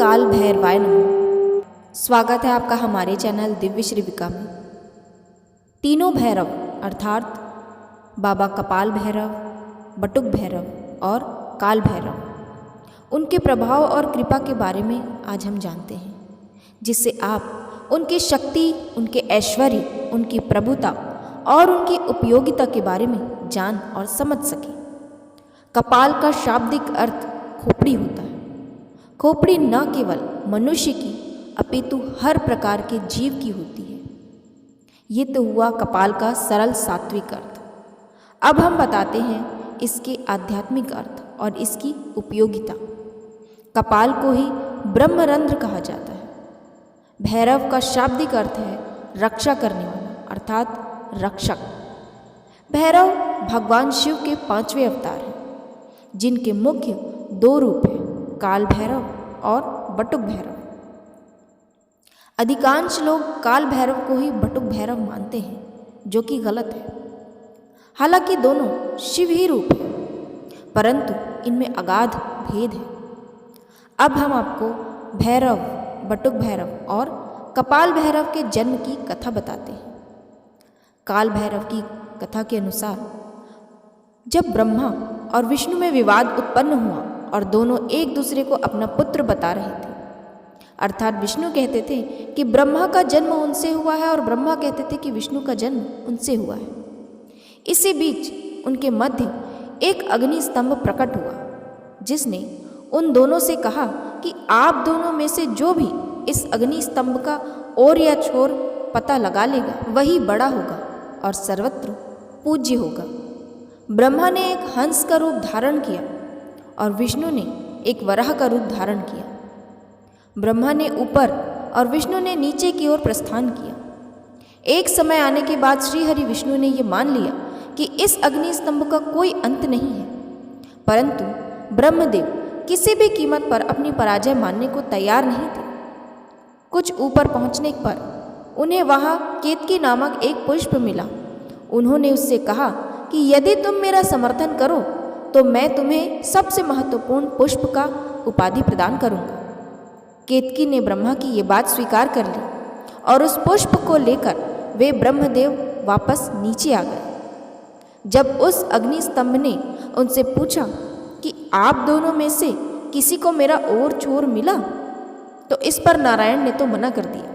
काल भैरवाय नमः। स्वागत है आपका हमारे चैनल दिव्य श्रीविका में। तीनों भैरव अर्थात बाबा कपाल भैरव, बटुक भैरव और काल भैरव, उनके प्रभाव और कृपा के बारे में आज हम जानते हैं, जिससे आप उनकी शक्ति, उनके ऐश्वर्य, उनकी प्रभुता और उनकी उपयोगिता के बारे में जान और समझ सकें। कपाल का शाब्दिक अर्थ खोपड़ी होता है। खोपड़ी न केवल मनुष्य की अपितु हर प्रकार के जीव की होती है। ये तो हुआ कपाल का सरल सात्विक अर्थ। अब हम बताते हैं इसके आध्यात्मिक अर्थ और इसकी उपयोगिता। कपाल को ही ब्रह्मरंध्र कहा जाता है। भैरव का शाब्दिक अर्थ है रक्षा करने वाला अर्थात रक्षक। भैरव भगवान शिव के 5वें अवतार हैं, जिनके मुख्य 2 रूप हैं, काल भैरव और बटुक भैरव। अधिकांश लोग काल भैरव को ही बटुक भैरव मानते हैं, जो कि गलत है। हालांकि दोनों शिव ही रूप हैं, परंतु इनमें अगाध भेद है। अब हम आपको भैरव, बटुक भैरव और कपाल भैरव के जन्म की कथा बताते हैं। काल भैरव की कथा के अनुसार जब ब्रह्मा और विष्णु में विवाद उत्पन्न हुआ और दोनों एक दूसरे को अपना पुत्र बता रहे थे, अर्थात विष्णु कहते थे कि ब्रह्मा का जन्म उनसे हुआ है और ब्रह्मा कहते थे कि विष्णु का जन्म उनसे हुआ है। इसी बीच उनके मध्य एक अग्नि स्तंभ प्रकट हुआ, जिसने उन दोनों से कहा कि आप दोनों में से जो भी इस अग्नि स्तंभ का ओर या छोर पता लगा लेगा, वही बड़ा होगा और सर्वत्र पूज्य होगा। ब्रह्मा ने एक हंस का रूप धारण किया और विष्णु ने एक वराह का रूप धारण किया। ब्रह्मा ने ऊपर और विष्णु ने नीचे की ओर प्रस्थान किया। एक समय आने के बाद श्रीहरि विष्णु ने यह मान लिया कि इस अग्नि स्तंभ का कोई अंत नहीं है, परंतु ब्रह्मदेव किसी भी कीमत पर अपनी पराजय मानने को तैयार नहीं थे। कुछ ऊपर पहुंचने पर उन्हें वहां केतकी नामक एक पुष्प मिला। उन्होंने उससे कहा कि यदि तुम मेरा समर्थन करो तो मैं तुम्हें सबसे महत्वपूर्ण पुष्प का उपाधि प्रदान करूंगा। केतकी ने ब्रह्मा की ये बात स्वीकार कर ली और उस पुष्प को लेकर वे ब्रह्मदेव वापस नीचे आ गए। जब उस अग्नि स्तंभ ने उनसे पूछा कि आप दोनों में से किसी को मेरा और छोर मिला, तो इस पर नारायण ने तो मना कर दिया,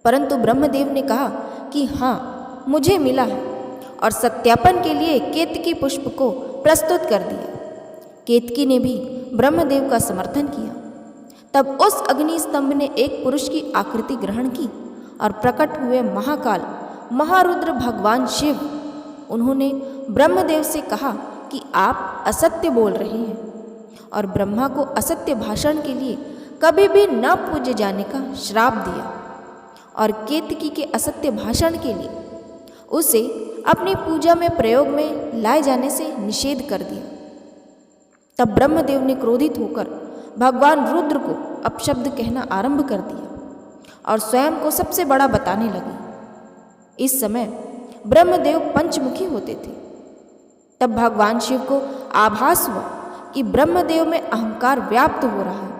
परंतु ब्रह्मदेव ने कहा कि हाँ, मुझे मिला है, और सत्यापन के लिए केतकी पुष्प को प्रस्तुत कर दिया। केतकी ने भी ब्रह्मदेव का समर्थन किया। तब उस अग्नि स्तंभ ने एक पुरुष की आकृति ग्रहण की और प्रकट हुए महाकाल महारुद्र भगवान शिव, उन्होंने ब्रह्मदेव से कहा कि आप असत्य बोल रहे हैं, और ब्रह्मा को असत्य भाषण के लिए कभी भी न पूजे जाने का श्राप दिया और केतकी के असत्य भाषण के लिए उसे अपनी पूजा में प्रयोग में लाए जाने से निषेध कर दिया। तब ब्रह्मदेव ने क्रोधित होकर भगवान रुद्र को अपशब्द कहना आरंभ कर दिया और स्वयं को सबसे बड़ा बताने लगे। इस समय ब्रह्मदेव पंचमुखी होते थे। तब भगवान शिव को आभास हुआ कि ब्रह्मदेव में अहंकार व्याप्त हो रहा है,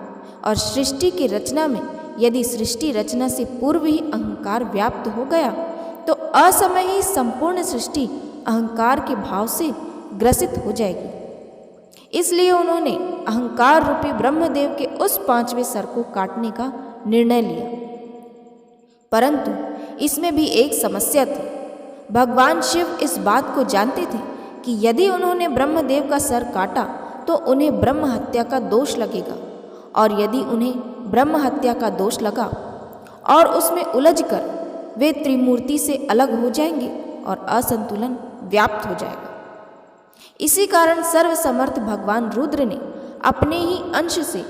और सृष्टि की रचना में यदि सृष्टि रचना से पूर्व ही अहंकार व्याप्त हो गया तो असमय ही संपूर्ण सृष्टि अहंकार के भाव से ग्रसित हो जाएगी। इसलिए उन्होंने अहंकार रूपी ब्रह्मदेव के उस 5वें सर को काटने का निर्णय लिया। परंतु इसमें भी एक समस्या थी। भगवान शिव इस बात को जानते थे कि यदि उन्होंने ब्रह्मदेव का सर काटा तो उन्हें ब्रह्म हत्या का दोष लगेगा, और यदि उन्हें ब्रह्म हत्या का दोष लगा और उसमें उलझकर वे त्रिमूर्ति से अलग हो जाएंगे और असंतुलन व्याप्त हो जाएगा। इसी कारण सर्वसमर्थ भगवान रुद्र ने अपने ही अंश से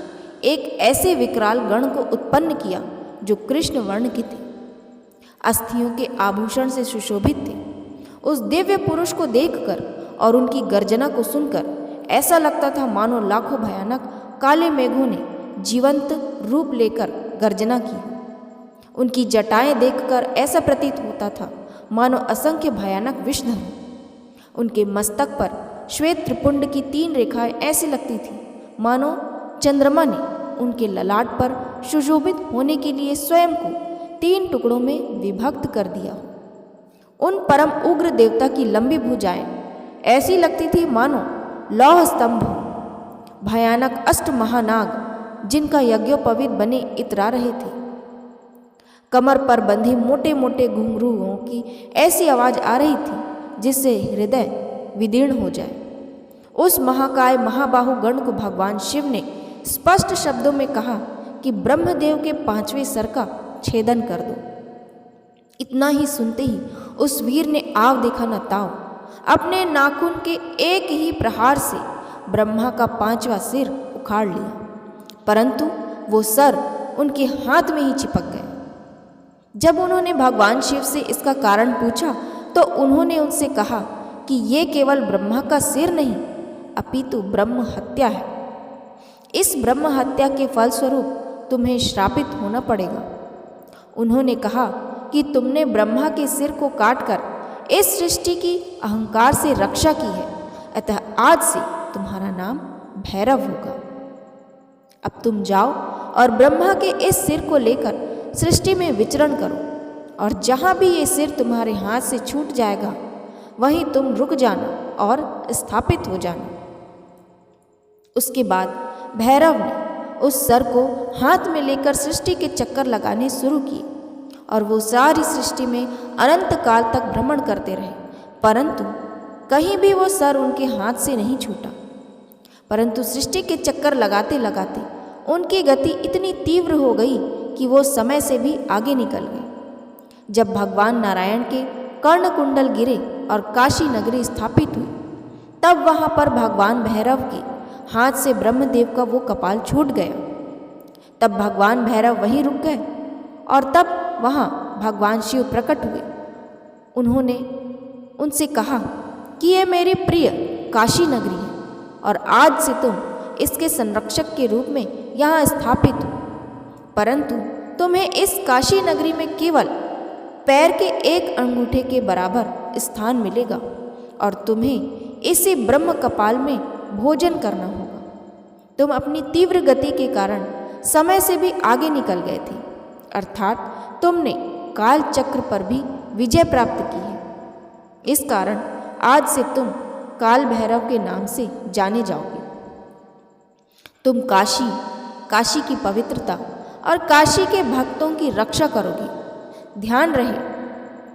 एक ऐसे विकराल गण को उत्पन्न किया जो कृष्ण वर्ण के थे, अस्थियों के आभूषण से सुशोभित थे। उस दिव्य पुरुष को देखकर और उनकी गर्जना को सुनकर ऐसा लगता था मानो लाखों भयानक काले मेघों ने जीवंत रूप लेकर गर्जना की। उनकी जटाएं देखकर ऐसा प्रतीत होता था मानो असंख्य भयानक विषधर। उनके मस्तक पर श्वेत त्रिपुंड की 3 रेखाएं ऐसी लगती थी मानो चंद्रमा ने उनके ललाट पर सुशोभित होने के लिए स्वयं को 3 टुकड़ों में विभक्त कर दिया हो। उन परम उग्र देवता की लंबी भुजाएं ऐसी लगती थी मानो लौह स्तंभ हो। भयानक अष्ट महानाग जिनका यज्ञोपवीत बने इतरा रहे थे। कमर पर बंधे मोटे मोटे घुंघरूओं की ऐसी आवाज आ रही थी जिससे हृदय विदीर्ण हो जाए। उस महाकाय महाबाहु गण को भगवान शिव ने स्पष्ट शब्दों में कहा कि ब्रह्मदेव के 5वें सर का छेदन कर दो। इतना ही सुनते ही उस वीर ने आव देखा न ताव अपने नाखून के एक ही प्रहार से ब्रह्मा का 5वां सिर उखाड़ लिया, परंतु वो सर उनके हाथ में ही चिपक गया। जब उन्होंने भगवान शिव से इसका कारण पूछा तो उन्होंने उनसे कहा कि ये केवल ब्रह्मा का सिर नहीं अपितु ब्रह्म हत्या है। इस ब्रह्म हत्या के फलस्वरूप तुम्हें श्रापित होना पड़ेगा। उन्होंने कहा कि तुमने ब्रह्मा के सिर को काटकर इस सृष्टि की अहंकार से रक्षा की है, अतः आज से तुम्हारा नाम भैरव होगा। अब तुम जाओ और ब्रह्मा के इस सिर को लेकर सृष्टि में विचरण करो, और जहाँ भी ये सिर तुम्हारे हाथ से छूट जाएगा वहीं तुम रुक जाना और स्थापित हो जाना। उसके बाद भैरव ने उस सर को हाथ में लेकर सृष्टि के चक्कर लगाने शुरू किए, और वो सारी सृष्टि में अनंत काल तक भ्रमण करते रहे, परंतु कहीं भी वो सर उनके हाथ से नहीं छूटा। परंतु सृष्टि के चक्कर लगाते लगाते उनकी गति इतनी तीव्र हो गई कि वो समय से भी आगे निकल गए। जब भगवान नारायण के कर्ण कुंडल गिरे और काशी नगरी स्थापित हुई, तब वहाँ पर भगवान भैरव के हाथ से ब्रह्मदेव का वो कपाल छूट गया। तब भगवान भैरव वहीं रुक गए और तब वहाँ भगवान शिव प्रकट हुए। उन्होंने उनसे कहा कि ये मेरी प्रिय काशी नगरी है और आज से तुम इसके संरक्षक के रूप में यहाँ स्थापित हो, परंतु तुम्हें इस काशी नगरी में केवल पैर के एक अंगूठे के बराबर स्थान मिलेगा और तुम्हें इसी ब्रह्म कपाल में भोजन करना होगा। तुम अपनी तीव्र गति के कारण समय से भी आगे निकल गए थे, अर्थात तुमने काल चक्र पर भी विजय प्राप्त की है। इस कारण आज से तुम काल भैरव के नाम से जाने जाओगे। तुम काशी की पवित्रता और काशी के भक्तों की रक्षा करोगे। ध्यान रहे,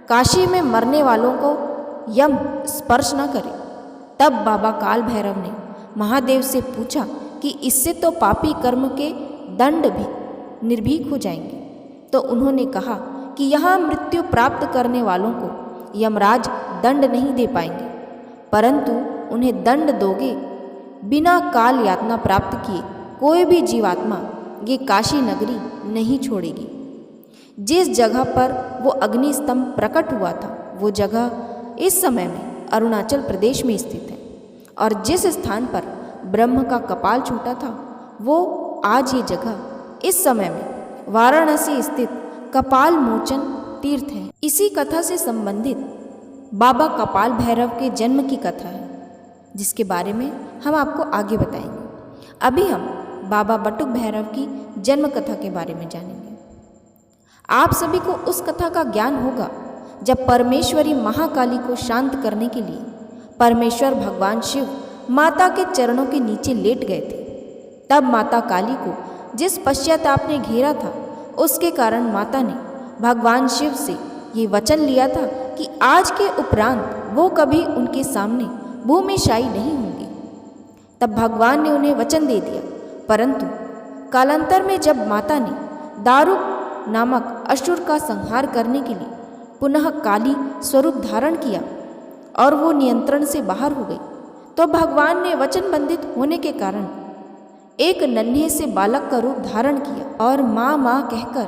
काशी में मरने वालों को यम स्पर्श न करे। तब बाबा काल भैरव ने महादेव से पूछा कि इससे तो पापी कर्म के दंड भी निर्भीक हो जाएंगे। तो उन्होंने कहा कि यहाँ मृत्यु प्राप्त करने वालों को यमराज दंड नहीं दे पाएंगे, परंतु उन्हें दंड दोगे बिना काल यातना प्राप्त किए कोई भी जीवात्मा ये काशी नगरी नहीं छोड़ेगी। जिस जगह पर वो अग्नि स्तंभ प्रकट हुआ था वो जगह इस समय में अरुणाचल प्रदेश में स्थित है, और जिस स्थान पर ब्रह्म का कपाल छूटा था वो आज ये जगह इस समय में वाराणसी स्थित कपाल मोचन तीर्थ है। इसी कथा से संबंधित बाबा कपाल भैरव के जन्म की कथा है, जिसके बारे में हम आपको आगे बताएंगे। अभी हम बाबा बटुक भैरव की जन्म कथा के बारे में जानेंगे। आप सभी को उस कथा का ज्ञान होगा जब परमेश्वरी महाकाली को शांत करने के लिए परमेश्वर भगवान शिव माता के चरणों के नीचे लेट गए थे। तब माता काली को जिस पश्चाताप ने घेरा था उसके कारण माता ने भगवान शिव से ये वचन लिया था कि आज के उपरांत वो कभी उनके सामने भूमिशायी नहीं होंगे। तब भगवान ने उन्हें वचन दे दिया, परंतु कालांतर में जब माता ने दारुक नामक असुर का संहार करने के लिए पुनः काली स्वरूप धारण किया और वो नियंत्रण से बाहर हो गई, तो भगवान ने वचन बंधित होने के कारण एक नन्हे से बालक का रूप धारण किया और माँ माँ कहकर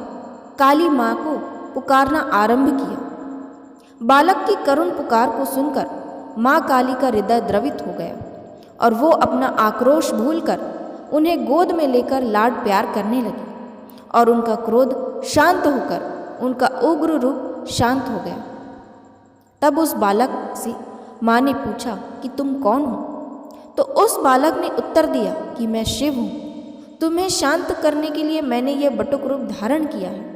काली माँ को पुकारना आरंभ किया। बालक की करुण पुकार को सुनकर माँ काली का हृदय द्रवित हो गया और वो अपना आक्रोश भूलकर उन्हें गोद में लेकर लाड प्यार करने लगी, और उनका क्रोध शांत होकर उनका उग्र रूप शांत हो गया। तब उस बालक से माँ ने पूछा कि तुम कौन हो? तो उस बालक ने उत्तर दिया कि मैं शिव हूँ। तुम्हें शांत करने के लिए मैंने यह बटुक रूप धारण किया है।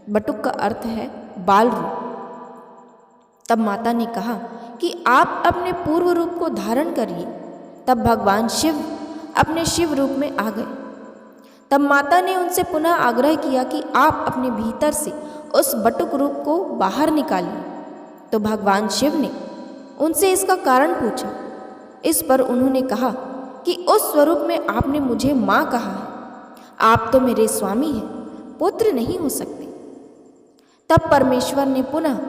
बटुक का अर्थ है बाल रूप। तब माता ने कहा कि आप अपने पूर्व रूप को धारण करिए। तब भगवान शिव अपने शिव रूप में आ गए। तब माता ने उनसे पुनः आग्रह किया कि आप अपने भीतर से उस बटुक रूप को बाहर निकालिए। तो भगवान शिव ने उनसे इसका कारण पूछा। इस पर उन्होंने कहा कि उस स्वरूप में आपने मुझे माँ कहा है। आप तो मेरे स्वामी हैं, पुत्र नहीं हो सकते। तब परमेश्वर ने पुनः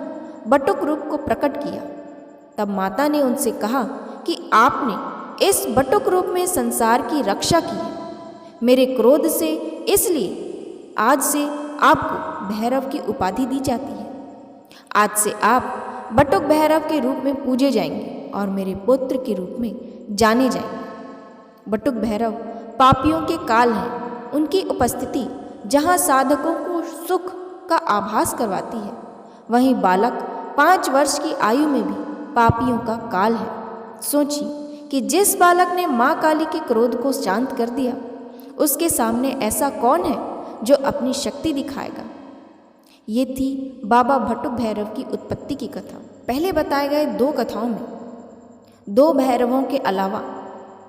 बटुक रूप को प्रकट किया। तब माता ने उनसे कहा कि आपने इस बटुक रूप में संसार की रक्षा की है मेरे क्रोध से, इसलिए आज से आपको भैरव की उपाधि दी जाती है। आज से आप बटुक भैरव के रूप में पूजे जाएंगे और मेरे पुत्र के रूप में जाने जाएंगे। बटुक भैरव पापियों के काल हैं। उनकी उपस्थिति जहाँ साधकों को सुख का आभास करवाती है, वहीं बालक 5 वर्ष की आयु में भी पापियों का काल है। सोचिए कि जिस बालक ने माँ काली के क्रोध को शांत कर दिया, उसके सामने ऐसा कौन है जो अपनी शक्ति दिखाएगा। ये थी बाबा बटुक भैरव की उत्पत्ति की कथा। पहले बताए गए 2 कथाओं में 2 भैरवों के अलावा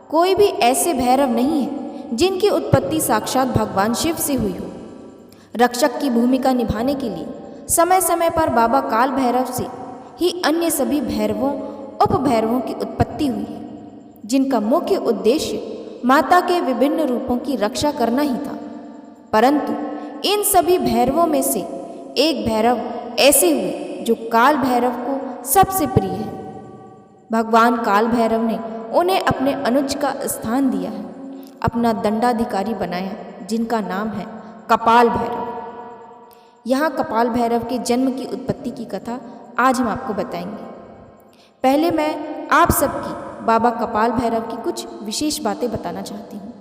कोई भी ऐसे भैरव नहीं है जिनकी उत्पत्ति साक्षात भगवान शिव से हुई हो। रक्षक की भूमिका निभाने के लिए समय समय पर बाबा काल भैरव से ही अन्य सभी भैरवों उपभैरवों की उत्पत्ति हुई है, जिनका मुख्य उद्देश्य माता के विभिन्न रूपों की रक्षा करना ही था। परंतु इन सभी भैरवों में से एक भैरव ऐसे हुए जो काल भैरव को सबसे प्रिय है। भगवान काल भैरव ने उन्हें अपने अनुज का स्थान दिया है, अपना दंडाधिकारी बनाया, जिनका नाम है कपाल भैरव। यहाँ कपाल भैरव के जन्म की उत्पत्ति की कथा आज हम आपको बताएंगे। पहले मैं आप सबकी बाबा कपाल भैरव की कुछ विशेष बातें बताना चाहती हूँ।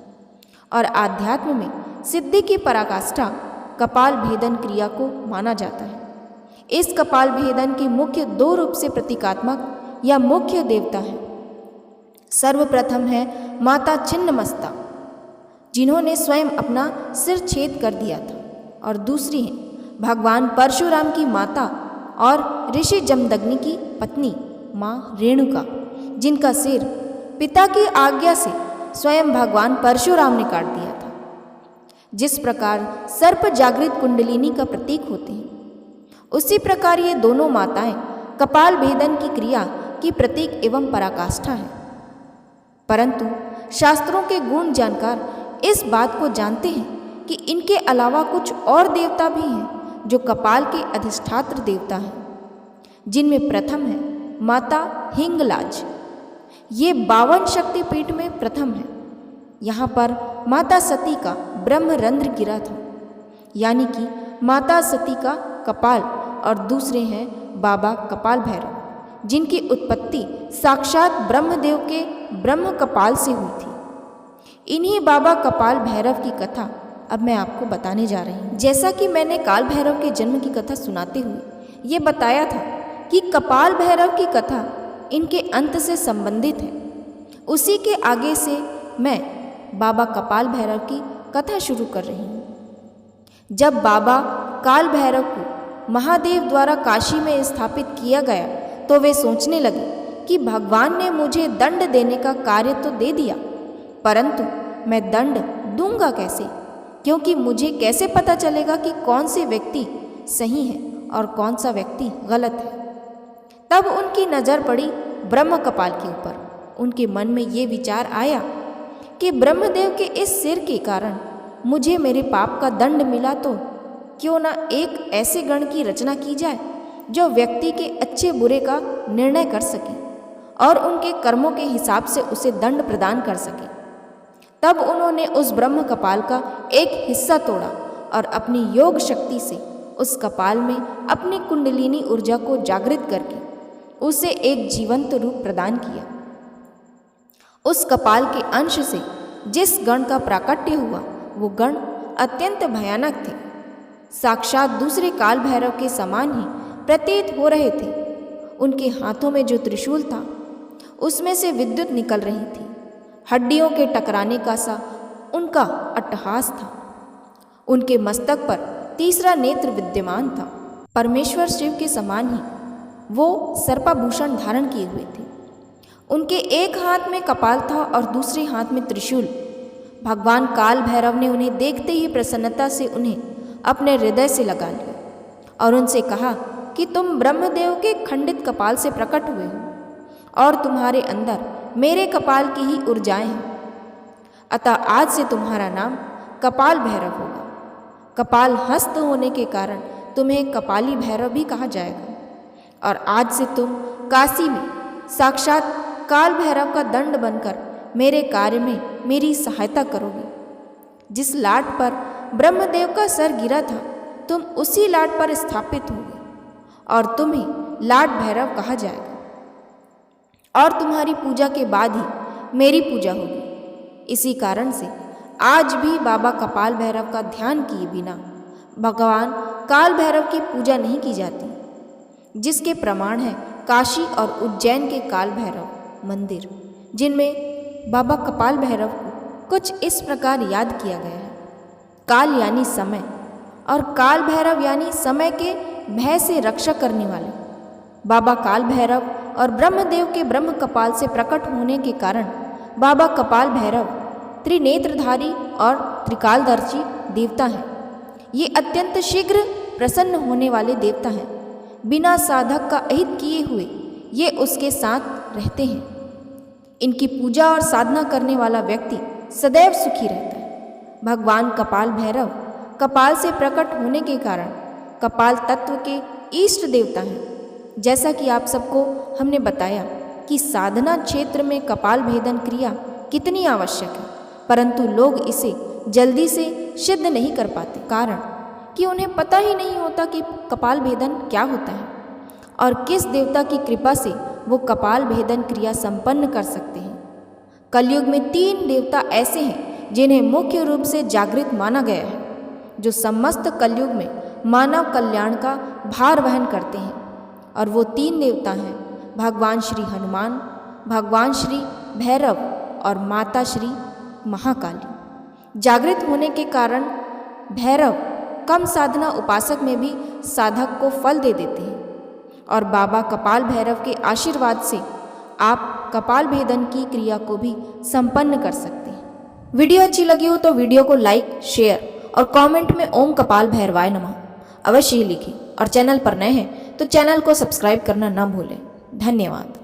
और आध्यात्म में सिद्धि की पराकाष्ठा कपाल भेदन क्रिया को माना जाता है। इस कपाल भेदन के मुख्य 2 रूप से प्रतीकात्मक या मुख्य देवता है। सर्वप्रथम है माता छिन्नमस्ता, जिन्होंने स्वयं अपना सिर छेद कर दिया था, और दूसरी है भगवान परशुराम की माता और ऋषि जमदग्नि की पत्नी माँ रेणुका, जिनका सिर पिता की आज्ञा से स्वयं भगवान परशुराम ने काट दिया था। जिस प्रकार सर्प जागृत कुंडलिनी का प्रतीक होते हैं, उसी प्रकार ये दोनों माताएं कपाल भेदन की क्रिया की प्रतीक एवं पराकाष्ठा है। परंतु शास्त्रों के गुण जानकार इस बात को जानते हैं कि इनके अलावा कुछ और देवता भी हैं जो कपाल के अधिष्ठात्र देवता हैं, जिनमें प्रथम है माता हिंगलाज। ये 52 शक्तिपीठ में प्रथम है। यहाँ पर माता सती का ब्रह्मरंध्र गिरा था, यानी कि माता सती का कपाल, और दूसरे हैं बाबा कपाल भैरव, जिनकी उत्पत्ति साक्षात ब्रह्मदेव के ब्रह्म कपाल से हुई थी। इन्हीं बाबा कपाल भैरव की कथा अब मैं आपको बताने जा रही हूँ। जैसा कि मैंने काल भैरव के जन्म की कथा सुनाते हुए ये बताया था कि कपाल भैरव की कथा इनके अंत से संबंधित है, उसी के आगे से मैं बाबा कपाल भैरव की कथा शुरू कर रही हूँ। जब बाबा काल भैरव को महादेव द्वारा काशी में स्थापित किया गया, तो वे सोचने लगे कि भगवान ने मुझे दंड देने का कार्य तो दे दिया, परंतु मैं दंड दूंगा कैसे, क्योंकि मुझे कैसे पता चलेगा कि कौन से व्यक्ति सही है और कौन सा व्यक्ति गलत है। तब उनकी नज़र पड़ी ब्रह्म कपाल के ऊपर। उनके मन में ये विचार आया कि ब्रह्मदेव के इस सिर के कारण मुझे मेरे पाप का दंड मिला, तो क्यों ना एक ऐसे गण की रचना की जाए जो व्यक्ति के अच्छे बुरे का निर्णय कर सके और उनके कर्मों के हिसाब से उसे दंड प्रदान कर सके। तब उन्होंने उस ब्रह्म कपाल का एक हिस्सा तोड़ा और अपनी योग शक्ति से उस कपाल में अपनी कुंडलिनी ऊर्जा को जागृत करके उसे एक जीवंत रूप प्रदान किया। उस कपाल के अंश से जिस गण का प्राकट्य हुआ, वो गण अत्यंत भयानक थे, साक्षात दूसरे काल भैरव के समान ही प्रतीत हो रहे थे। उनके हाथों में जो त्रिशूल था, उसमें से विद्युत निकल रही थी। हड्डियों के टकराने का सा उनका अट्टहास था। उनके मस्तक पर तीसरा नेत्र विद्यमान था। परमेश्वर शिव के समान ही वो सर्पाभूषण धारण किए हुए थे। उनके एक हाथ में कपाल था और दूसरे हाथ में त्रिशूल। भगवान काल भैरव ने उन्हें देखते ही प्रसन्नता से उन्हें अपने हृदय से लगा लिया और उनसे कहा कि तुम ब्रह्मदेव के खंडित कपाल से प्रकट हुए हो और तुम्हारे अंदर मेरे कपाल की ही ऊर्जाएं हैं। अतः आज से तुम्हारा नाम कपाल भैरव होगा। कपाल हस्त होने के कारण तुम्हें कपाली भैरव भी कहा जाएगा। और आज से तुम काशी में साक्षात काल भैरव का दंड बनकर मेरे कार्य में मेरी सहायता करोगे। जिस लाट पर ब्रह्मदेव का सर गिरा था, तुम उसी लाट पर स्थापित होगे और तुम्हें लाट भैरव कहा जाएगा और तुम्हारी पूजा के बाद ही मेरी पूजा होगी। इसी कारण से आज भी बाबा कपाल भैरव का ध्यान किए बिना भगवान काल भैरव की पूजा नहीं की जाती, जिसके प्रमाण है काशी और उज्जैन के काल भैरव मंदिर, जिनमें बाबा कपाल भैरव को कुछ इस प्रकार याद किया गया है। काल यानी समय और काल भैरव यानी समय के भय से रक्षा करने वाले। बाबा काल भैरव और ब्रह्मदेव के ब्रह्म कपाल से प्रकट होने के कारण बाबा कपाल भैरव त्रिनेत्रधारी और त्रिकालदर्शी देवता हैं। ये अत्यंत शीघ्र प्रसन्न होने वाले देवता हैं। बिना साधक का अहित किए हुए ये उसके साथ रहते हैं। इनकी पूजा और साधना करने वाला व्यक्ति सदैव सुखी रहता है। भगवान कपाल भैरव कपाल से प्रकट होने के कारण कपाल तत्व के इष्ट देवता हैं। जैसा कि आप सबको हमने बताया कि साधना क्षेत्र में कपाल भेदन क्रिया कितनी आवश्यक है, परंतु लोग इसे जल्दी से सिद्ध नहीं कर पाते, कारण कि उन्हें पता ही नहीं होता कि कपाल भेदन क्या होता है और किस देवता की कृपा से वो कपाल भेदन क्रिया संपन्न कर सकते हैं। कलयुग में 3 देवता ऐसे हैं जिन्हें मुख्य रूप से जागृत माना गया है, जो समस्त कलयुग में मानव कल्याण का भार वहन करते हैं। और वो 3 देवता हैं भगवान श्री हनुमान, भगवान श्री भैरव और माता श्री महाकाली। जागृत होने के कारण भैरव कम साधना उपासक में भी साधक को फल दे देते हैं और बाबा कपाल भैरव के आशीर्वाद से आप कपाल भेदन की क्रिया को भी संपन्न कर सकते हैं। वीडियो अच्छी लगी हो तो वीडियो को लाइक, शेयर और कमेंट में ओम कपाल भैरवाय नमः अवश्य लिखें और चैनल पर नए हैं तो चैनल को सब्सक्राइब करना ना भूलें। धन्यवाद।